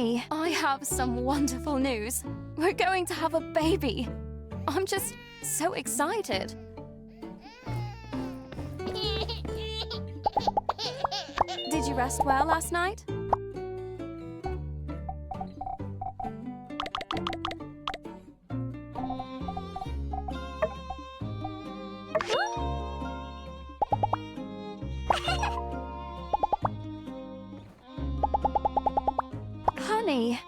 Honey, I have some wonderful news. We're going to have a baby. I'm just so excited. Did you rest well last night? Honey,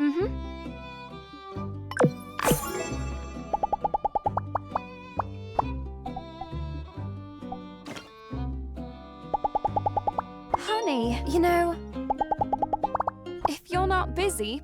Honey, you know, if you're not busy,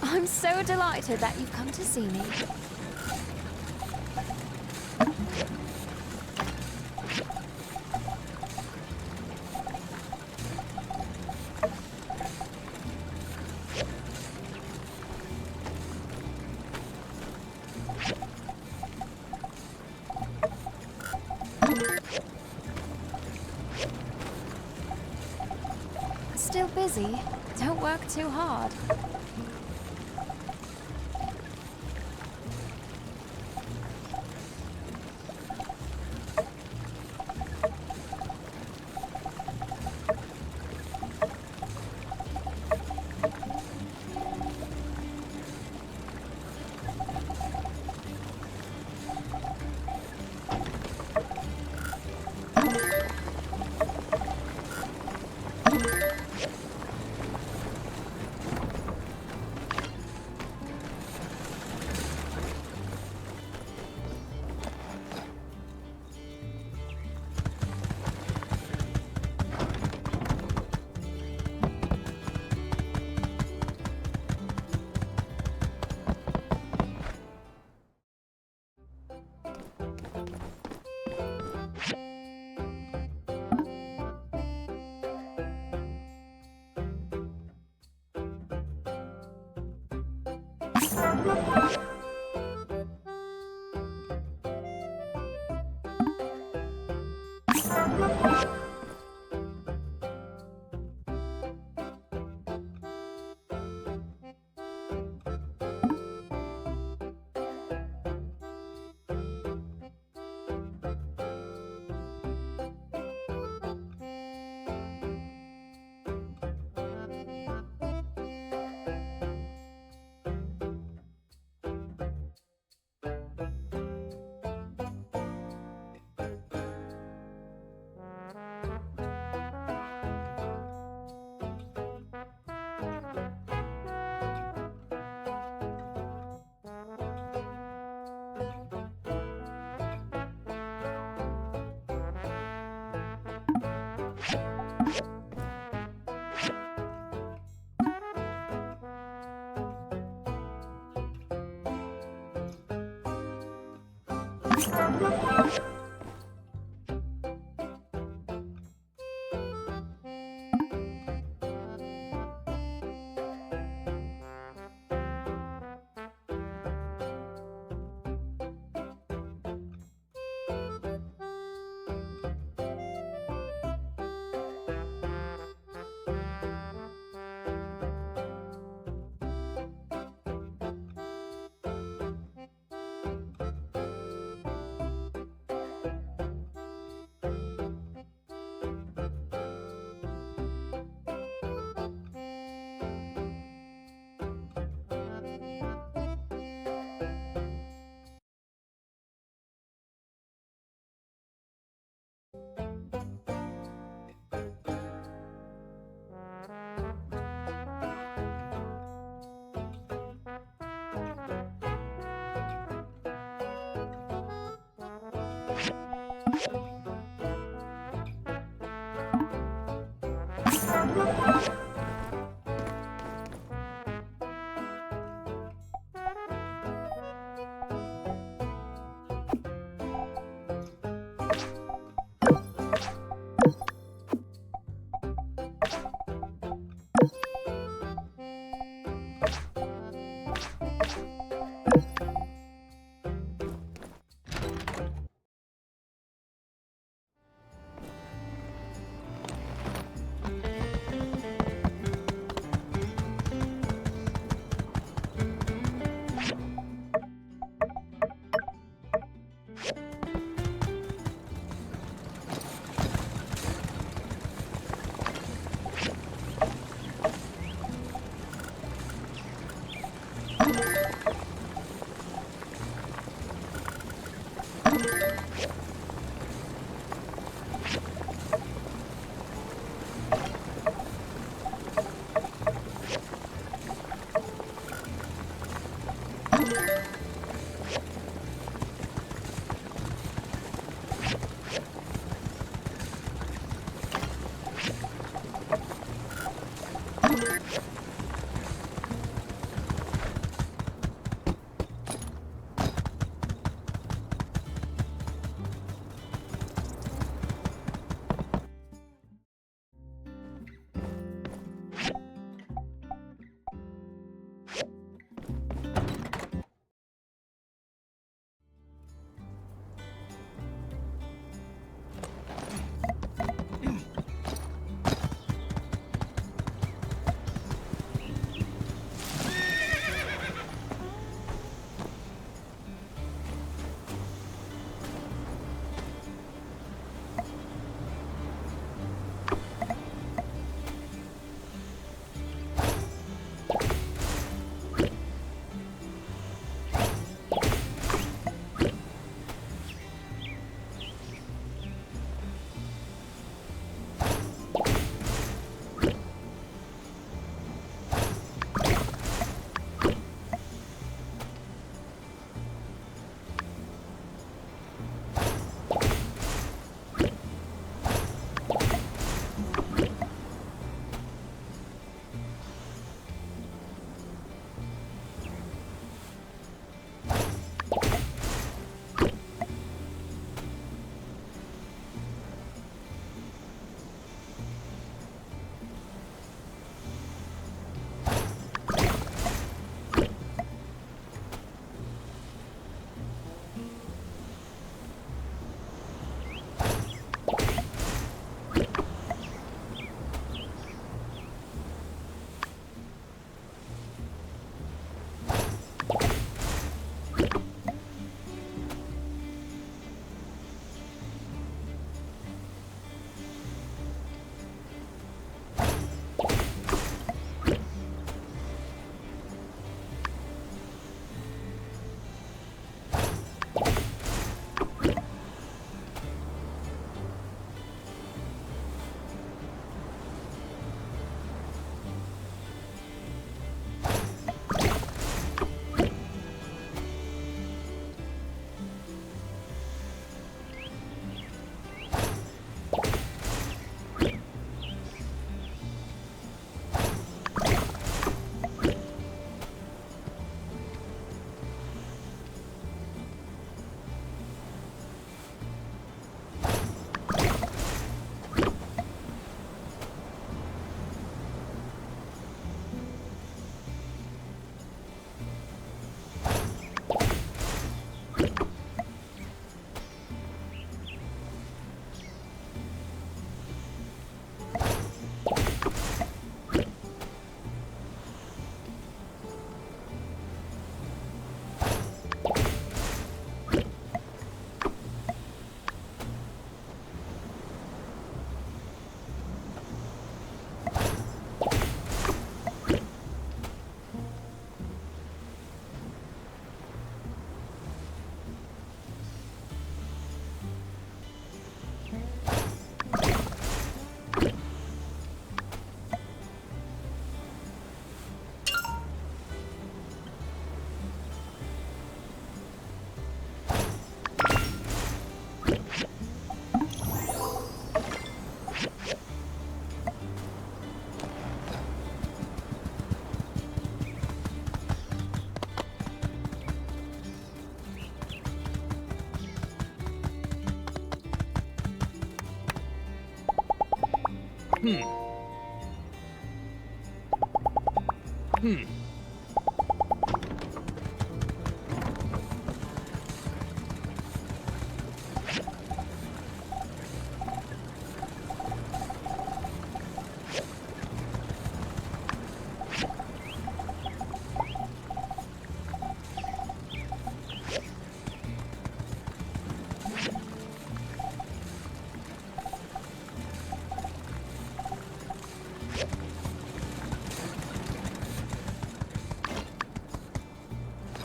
I'm so delighted that you've come to see me. busy. Don't work too hard.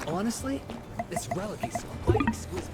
Honestly, this relic is quite exquisite.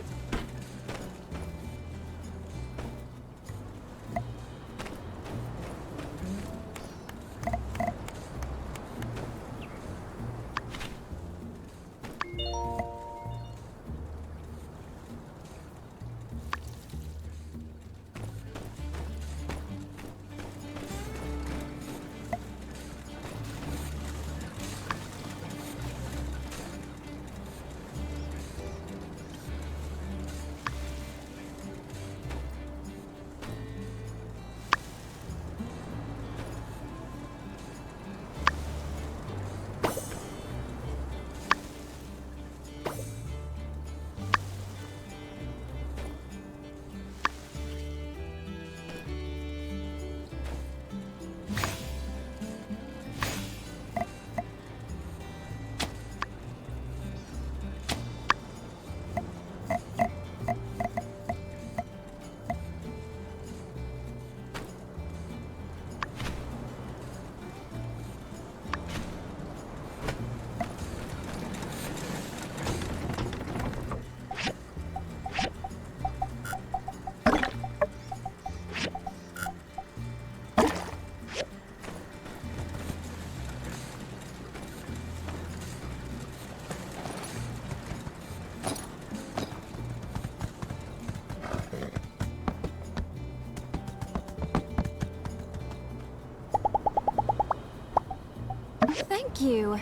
Thank you.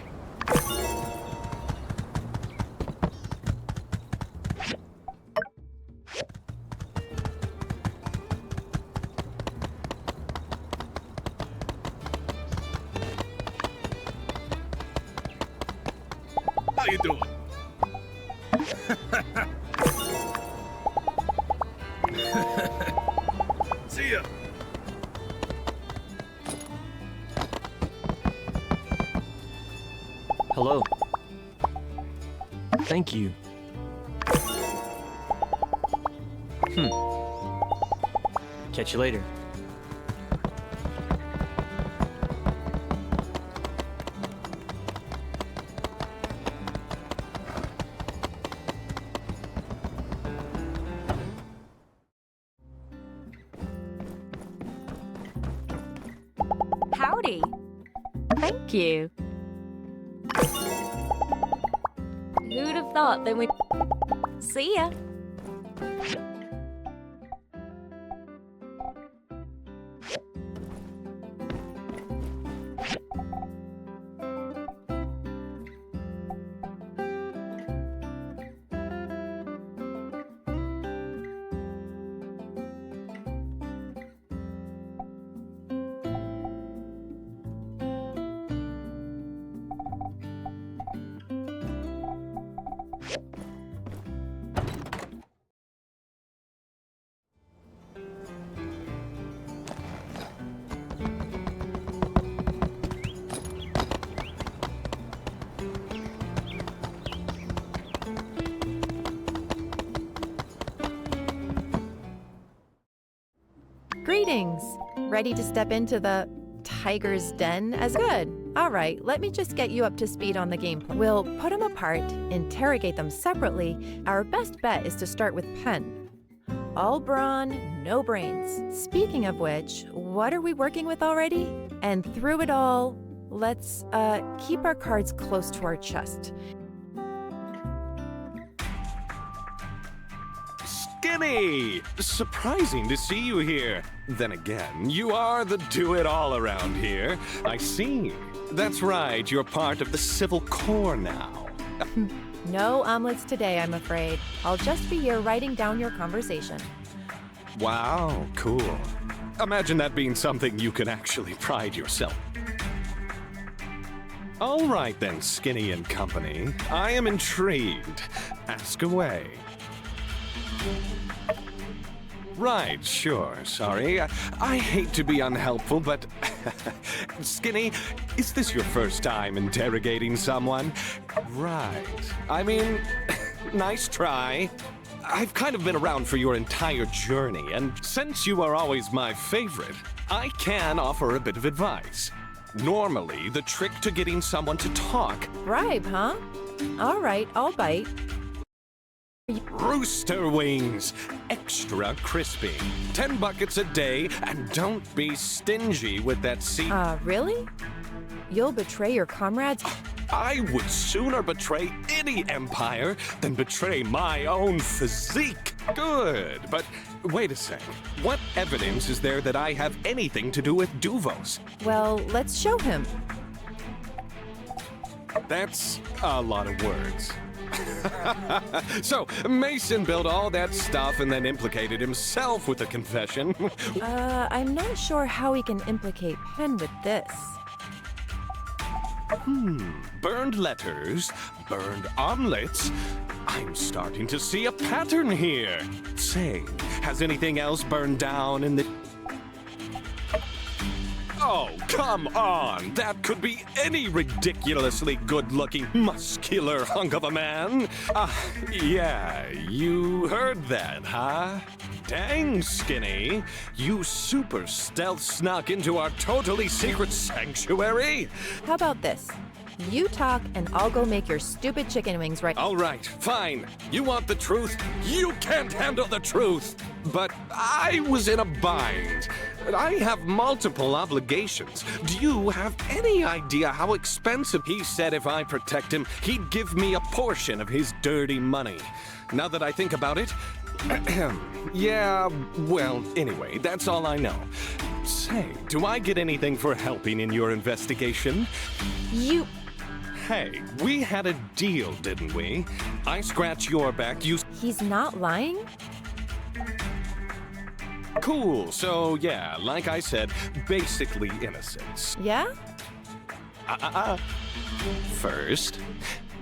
How you doing? See ya. Hello. Thank you. Catch you later. Howdy. Thank you. Who'd have thought that we'd... See ya. Greetings! Ready to step into the tiger's den as good. All right, let me just get you up to speed on the gameplay. We'll put them apart, interrogate them separately. Our best bet is to start with Pen. All brawn, no brains. Speaking of which, what are we working with already? And through it all, let's keep our cards close to our chest. Skinny! Surprising to see you here. Then again, you are the do-it-all around here. I see. That's right, you're part of the Civil Corps now. No omelets today, I'm afraid. I'll just be here writing down your conversation. Wow, cool. Imagine that being something you can actually pride yourself. All right then, Skinny and Company. I am intrigued. Ask away. Right, sure, sorry. I hate to be unhelpful, but... Skinny, is this your first time interrogating someone? Right. I mean, nice try. I've kind of been around for your entire journey, and since you are always my favorite, I can offer a bit of advice. Normally, the trick to getting someone to talk... Bribe, huh? All right, I'll bite. Rooster wings, extra crispy. 10 buckets a day, and don't be stingy with that seat. Really? You'll betray your comrades? I would sooner betray any empire than betray my own physique. Good, but wait a sec. What evidence is there that I have anything to do with Duvos? Well, let's show him. That's a lot of words. So, Mason built all that stuff and then implicated himself with the confession. I'm not sure how we can implicate Penn with this. Burned letters, burned omelets. I'm starting to see a pattern here. Say, has anything else burned down in the... Oh, come on! That could be any ridiculously good-looking, muscular hunk of a man. Yeah, you heard that, huh? Dang, Skinny. You super stealth snuck into our totally secret sanctuary? How about this? You talk and I'll go make your stupid chicken wings right. All right, fine. You want the truth? You can't handle the truth! But I was in a bind. I have multiple obligations. Do you have any idea how expensive? He said if I protect him, he'd give me a portion of his dirty money. Now that I think about it, yeah, well, anyway, that's all I know. Say, do I get anything for helping in your investigation? You... Hey, we had a deal, didn't we? I scratch your back, you... He's not lying? Cool, so yeah, like I said, basically innocence. Yeah? First,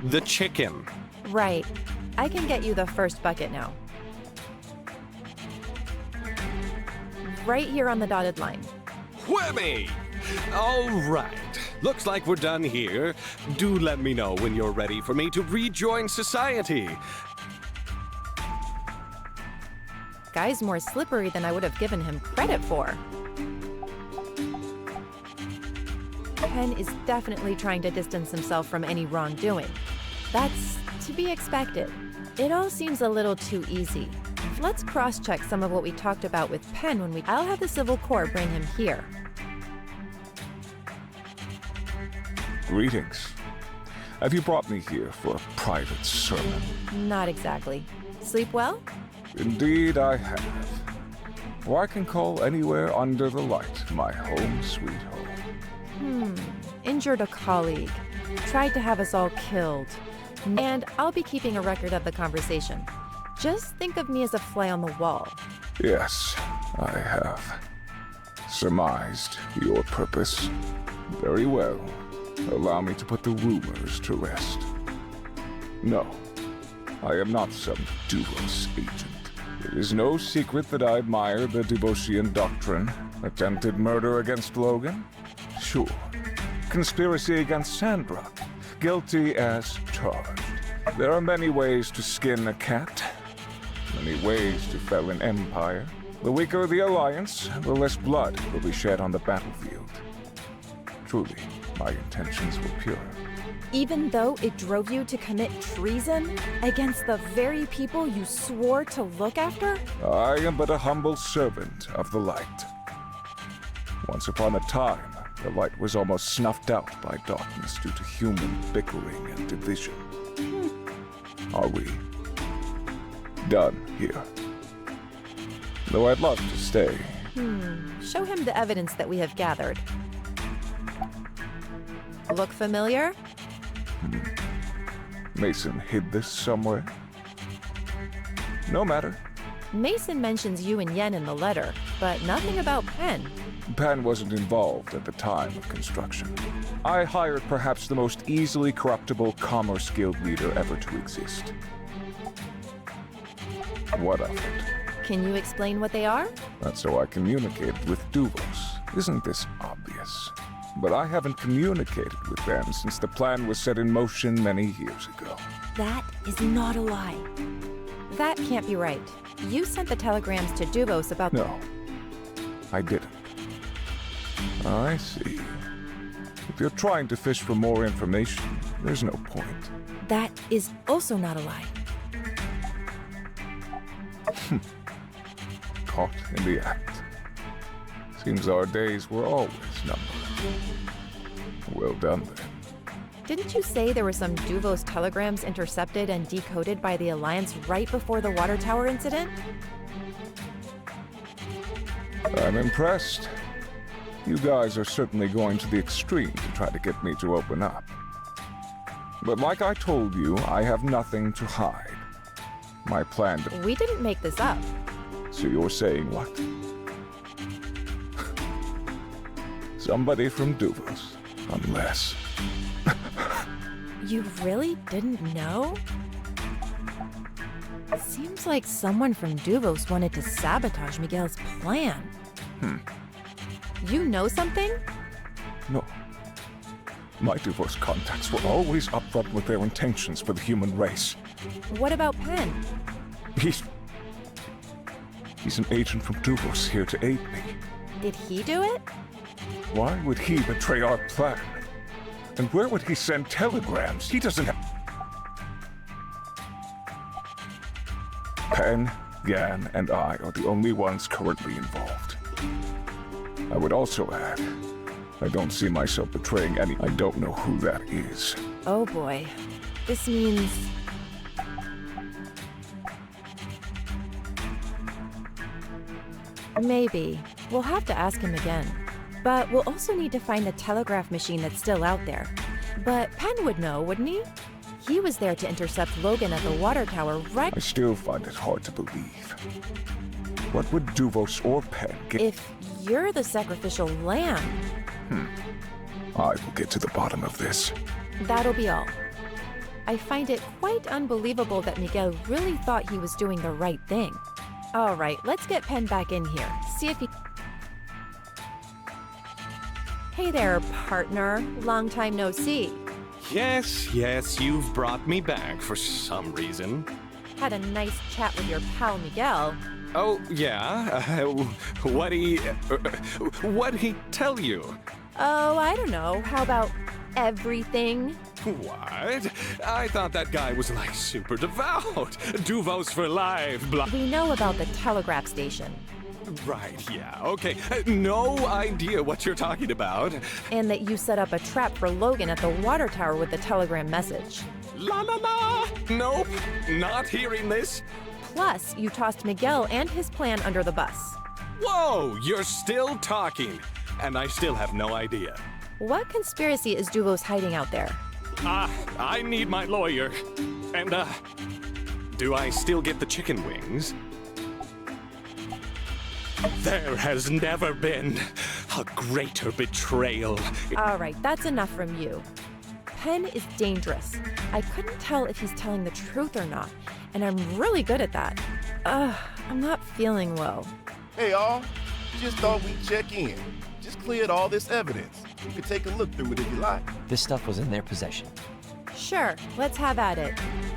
the chicken. Right. I can get you the first bucket now. Right here on the dotted line. Whammy! All right. Looks like we're done here. Do let me know when you're ready for me to rejoin society. Guy's more slippery than I would have given him credit for. Penn is definitely trying to distance himself from any wrongdoing. That's to be expected. It all seems a little too easy. Let's cross-check some of what we talked about with Penn when we... I'll have the Civil Corps bring him here. Greetings. Have you brought me here for a private sermon? Not exactly. Sleep well? Indeed I have. For I can call anywhere under the light my home sweet home. Injured a colleague. Tried to have us all killed. And I'll be keeping a record of the conversation. Just think of me as a fly on the wall. Yes, I have surmised your purpose. Very well. Allow me to put the rumors to rest. No, I am not some Duvos agent. It is no secret that I admire the Duvosian doctrine. Attempted murder against Logan? Sure. Conspiracy against Sandrock? Guilty as charged. There are many ways to skin a cat. Many ways to fell an empire. The weaker the alliance, the less blood will be shed on the battlefield. Truly, my intentions were pure. Even though it drove you to commit treason against the very people you swore to look after? I am but a humble servant of the light. Once upon a time, the light was almost snuffed out by darkness due to human bickering and division. Are we done here? Though I'd love to stay. Show him the evidence that we have gathered. Look familiar? Mason hid this somewhere? No matter. Mason mentions you and Yen in the letter, but nothing about Pen. Pan wasn't involved at the time of construction. I hired perhaps the most easily corruptible Commerce Guild leader ever to exist. What of it? Can you explain what they are? That's how I communicated with Duvos. Isn't this obvious? But I haven't communicated with them since the plan was set in motion many years ago. That is not a lie. That can't be right. You sent the telegrams to Duvos about... No, I didn't. I see. If you're trying to fish for more information, there's no point. That is also not a lie. Caught in the act. Seems our days were always numbered. Well done, then. Didn't you say there were some Duvos telegrams intercepted and decoded by the Alliance right before the water tower incident? I'm impressed. You guys are certainly going to the extreme to try to get me to open up. But like I told you, I have nothing to hide. My plan to... We didn't make this up. So you're saying what? Somebody from Duvos, unless... You really didn't know? Seems like someone from Duvos wanted to sabotage Miguel's plan. You know something? No. My Duvos contacts were always upfront with their intentions for the human race. What about Pen? He's an agent from Duvos here to aid me. Did he do it? Why would he betray our plan? And where would he send telegrams? He doesn't have... Pen, Yan, and I are the only ones currently involved. I would also add, I don't see myself betraying any... I don't know who that is. Oh boy. This means... Maybe. We'll have to ask him again. But we'll also need to find the telegraph machine that's still out there. But Penn would know, wouldn't he? He was there to intercept Logan at the water tower right... I still find it hard to believe. What would Duvos or Penn get... If you're the sacrificial lamb... I will get to the bottom of this. That'll be all. I find it quite unbelievable that Miguel really thought he was doing the right thing. All right, let's get Penn back in here. See if he... Hey there, partner. Long time no see. Yes, you've brought me back for some reason. Had a nice chat with your pal Miguel. Oh, yeah? What'd he tell you? Oh, I don't know. How about everything? What? I thought that guy was like super devout. Duvos for life, blah. We know about the telegraph station. Right, yeah, okay. No idea what you're talking about. And that you set up a trap for Logan at the water tower with the telegram message. La la la! Nope, not hearing this. Plus, you tossed Miguel and his plan under the bus. Whoa, you're still talking, and I still have no idea. What conspiracy is Duvos hiding out there? I need my lawyer. And, do I still get the chicken wings? There has never been a greater betrayal. All right, that's enough from you. Penn is dangerous. I couldn't tell if he's telling the truth or not, and I'm really good at that. I'm not feeling well. Hey, all. Just thought we'd check in. Just cleared all this evidence. You can take a look through it if you like. This stuff was in their possession. Sure, let's have at it.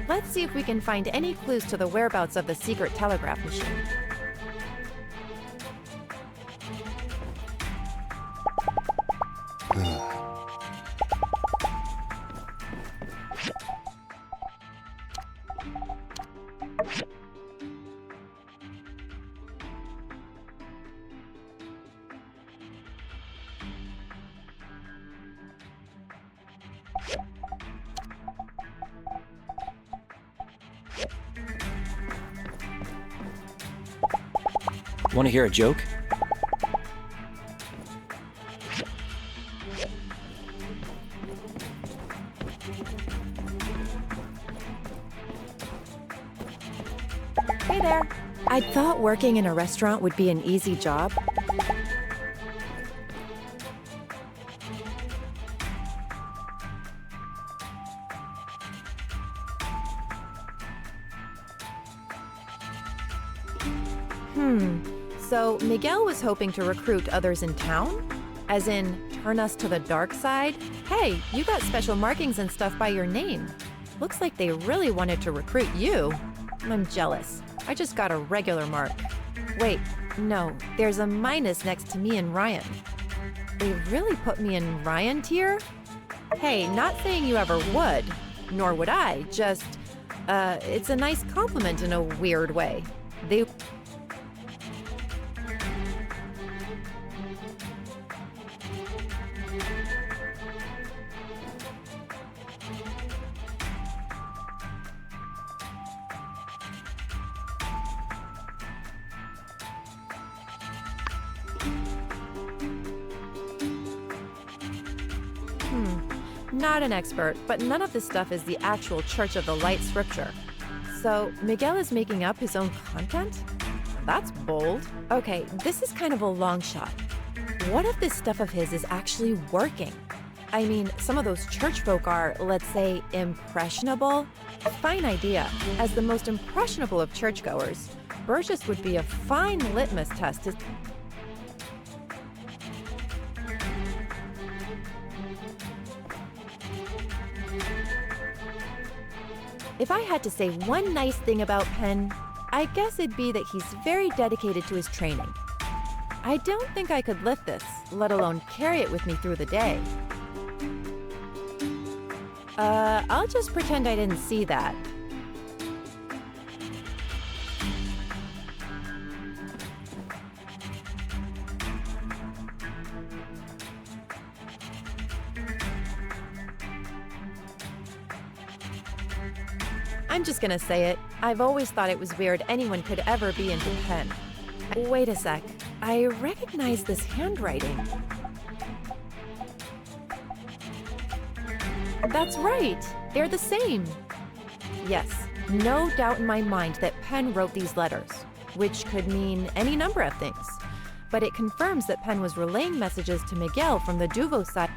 Let's see if we can find any clues to the whereabouts of the secret telegraph machine. Want to hear a joke? Hey there. I thought working in a restaurant would be an easy job. So Miguel was hoping to recruit others in town? As in, turn us to the dark side? Hey, you got special markings and stuff by your name. Looks like they really wanted to recruit you. I'm jealous. I just got a regular mark. Wait, no, there's a minus next to me and Ryan. They really put me in Ryan tier? Hey, not saying you ever would, nor would I, just, it's a nice compliment in a weird way. They... Not an expert, but none of this stuff is the actual Church of the Light scripture. So, Miguel is making up his own content? That's bold. Okay, this is kind of a long shot. What if this stuff of his is actually working? I mean, some of those church folk are, let's say, impressionable? Fine idea. As the most impressionable of churchgoers, Burgess would be a fine litmus test to... If I had to say one nice thing about Penn, I guess it'd be that he's very dedicated to his training. I don't think I could lift this, let alone carry it with me through the day. I'll just pretend I didn't see that. I'm just gonna say it. I've always thought it was weird anyone could ever be into Penn. Wait a sec. I recognize this handwriting. That's right. They're the same. Yes, no doubt in my mind that Penn wrote these letters, which could mean any number of things. But it confirms that Penn was relaying messages to Miguel from the Duvo side.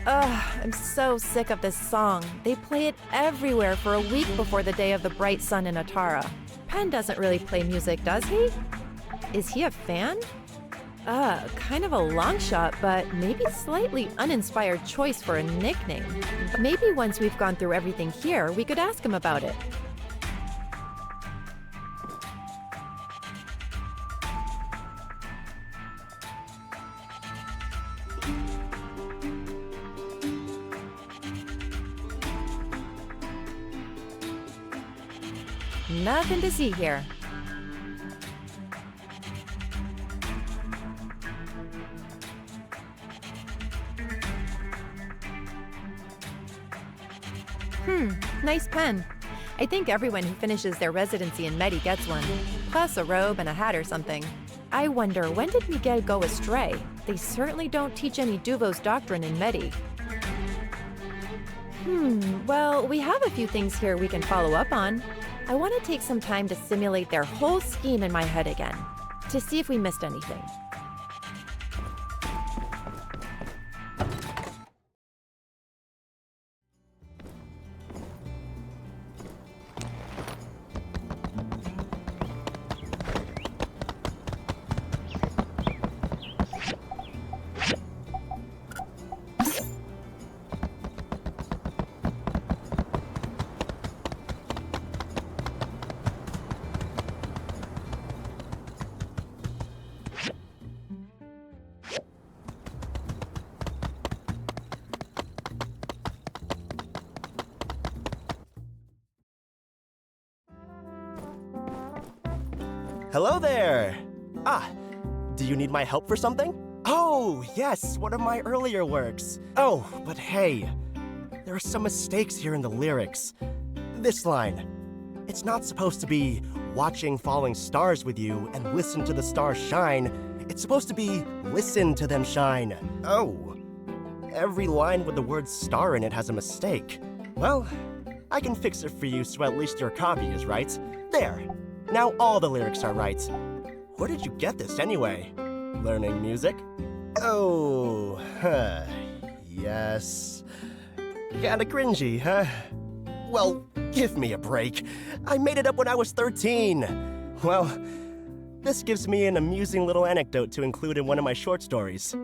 Ugh, I'm so sick of this song. They play it everywhere for a week before the day of the bright sun in Atara. Penn doesn't really play music, does he? Is he a fan? Kind of a long shot, but maybe slightly uninspired choice for a nickname. Maybe once we've gone through everything here, we could ask him about it. Nothing to see here. Nice pen. I think everyone who finishes their residency in Medi gets one, plus a robe and a hat or something. I wonder, when did Miguel go astray? They certainly don't teach any Duvo's doctrine in Medi. Well, we have a few things here we can follow up on. I want to take some time to simulate their whole scheme in my head again, to see if we missed anything. Hello there! Do you need my help for something? Oh, yes, one of my earlier works. Oh, but hey, there are some mistakes here in the lyrics. This line, it's not supposed to be watching falling stars with you and listen to the stars shine. It's supposed to be listen to them shine. Oh, every line with the word star in it has a mistake. Well, I can fix it for you so at least your copy is right. There, now all the lyrics are right. Where did you get this anyway? Learning music? Oh, yes. Kinda cringy, huh? Well, give me a break. I made it up when I was 13. Well, this gives me an amusing little anecdote to include in one of my short stories.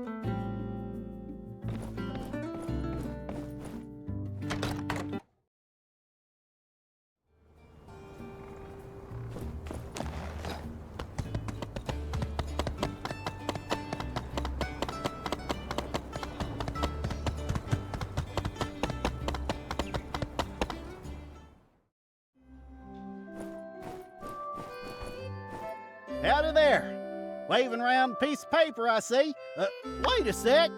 Howdy there. Waving around a piece of paper, I see. Wait a sec.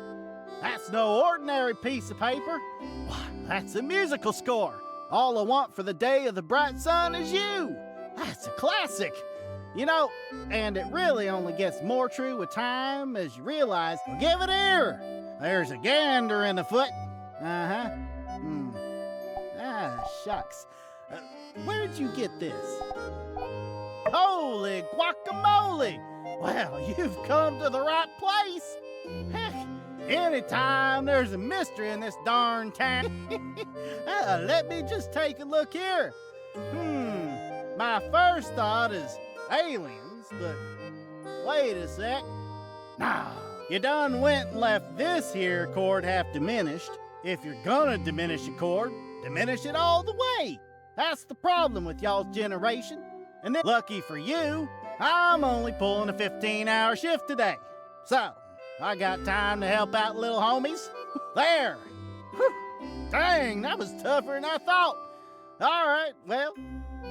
That's no ordinary piece of paper. Why, that's a musical score. All I want for the day of the bright sun is you. That's a classic. You know, and it really only gets more true with time as you realize, well, give it here. There's a gander in the foot. Uh-huh. Ah, shucks. Where'd you get this? Holy guacamole! Well, you've come to the right place. Heck, anytime there's a mystery in this darn town. Let me just take a look here. My first thought is aliens, but wait a sec. Nah, you done went and left this here chord half diminished. If you're gonna diminish a chord, diminish it all the way. That's the problem with y'all's generation. And then, lucky for you, I'm only pulling a 15-hour shift today. So, I got time to help out little homies. There! Whew. Dang, that was tougher than I thought. All right, well,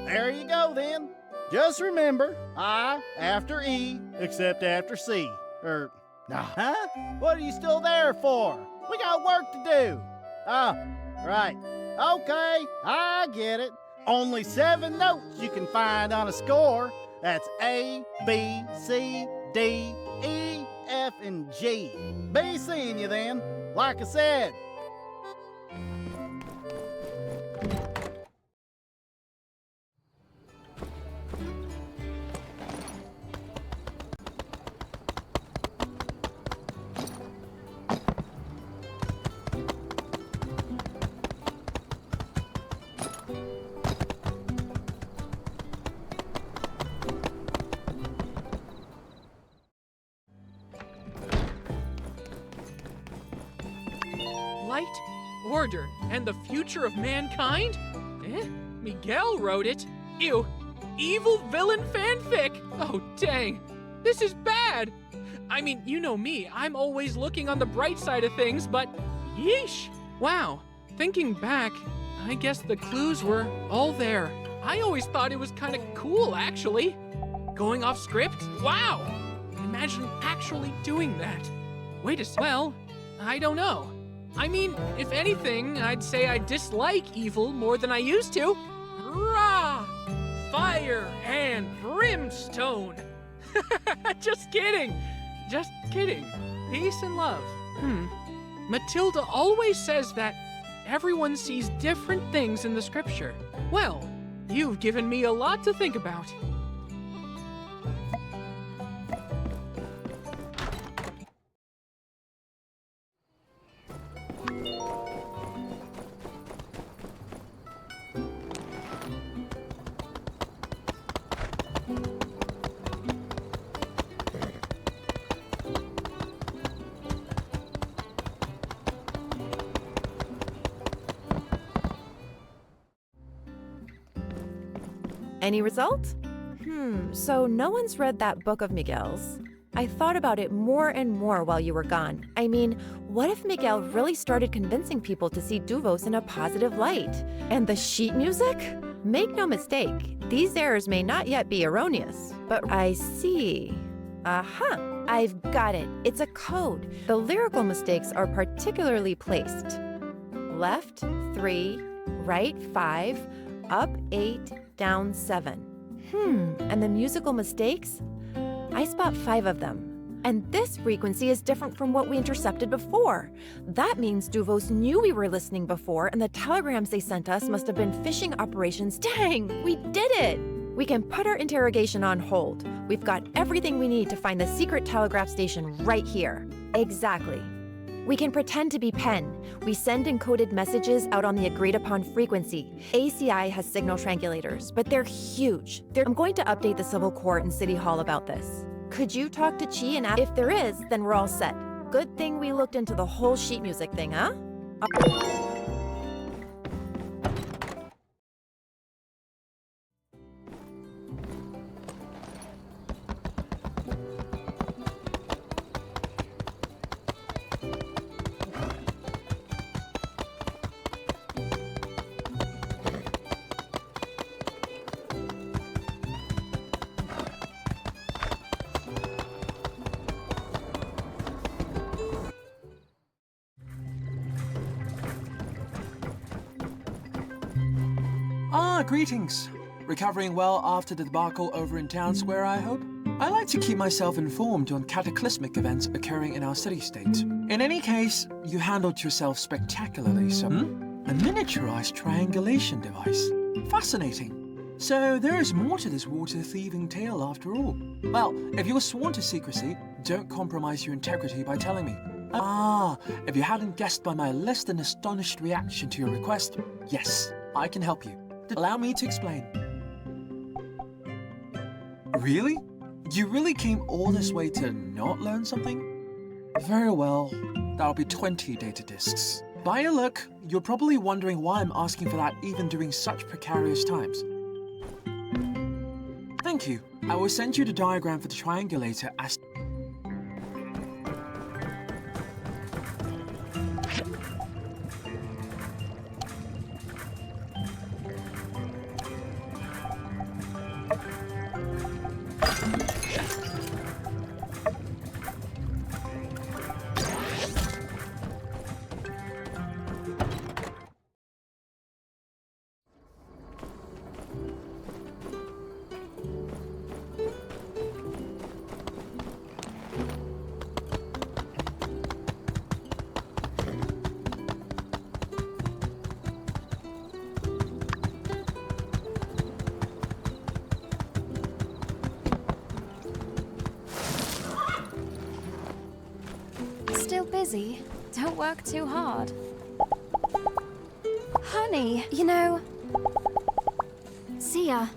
there you go then. Just remember, I after E, except after C. Huh? What are you still there for? We got work to do. Oh, right. Okay, I get it. Only 7 notes you can find on a score. That's A, B, C, D, E, F, and G. Be seeing you then. Like I said. Light, order, and the future of mankind? Miguel wrote it. Ew, evil villain fanfic. Oh, dang. This is bad. I mean, you know me, I'm always looking on the bright side of things, but yeesh. Wow, thinking back, I guess the clues were all there. I always thought it was kind of cool, actually. Going off script? Wow. Imagine actually doing that. Wait a well, I don't know. I mean, if anything, I'd say I dislike evil more than I used to. Rah! Fire and brimstone! Just kidding. Just kidding. Peace and love. Matilda always says that everyone sees different things in the scripture. Well, you've given me a lot to think about. Any result? So no one's read that book of Miguel's. I thought about it more and more while you were gone. I mean, what if Miguel really started convincing people to see Duvos in a positive light? And the sheet music? Make no mistake, these errors may not yet be erroneous, but I see. Aha, I've got it. It's a code. The lyrical mistakes are particularly placed. Left 3, right 5, up 8, down 7. And the musical mistakes? I spot 5 of them. And this frequency is different from what we intercepted before. That means Duvos knew we were listening before, and the telegrams they sent us must have been phishing operations. Dang, we did it! We can put our interrogation on hold. We've got everything we need to find the secret telegraph station right here. Exactly. We can pretend to be Penn. We send encoded messages out on the agreed-upon frequency. ACI has signal triangulators, but they're huge. I'm going to update the Civil Court and City Hall about this. Could you talk to Chi and ask if there is, then we're all set. Good thing we looked into the whole sheet music thing, huh? Greetings. Recovering well after the debacle over in Town Square, I hope? I like to keep myself informed on cataclysmic events occurring in our city-state. In any case, you handled yourself spectacularly, so... A miniaturized triangulation device. Fascinating. So there is more to this water-thieving tale after all. Well, if you're sworn to secrecy, don't compromise your integrity by telling me. If you hadn't guessed by my less than astonished reaction to your request, yes, I can help you. Allow me to explain. Really? You really came all this way to not learn something? Very well. That'll be 20 data disks. By your look, you're probably wondering why I'm asking for that even during such precarious times. Thank you. I will send you the diagram for the triangulator as... Still busy? Don't work too hard. Honey, you know... See ya.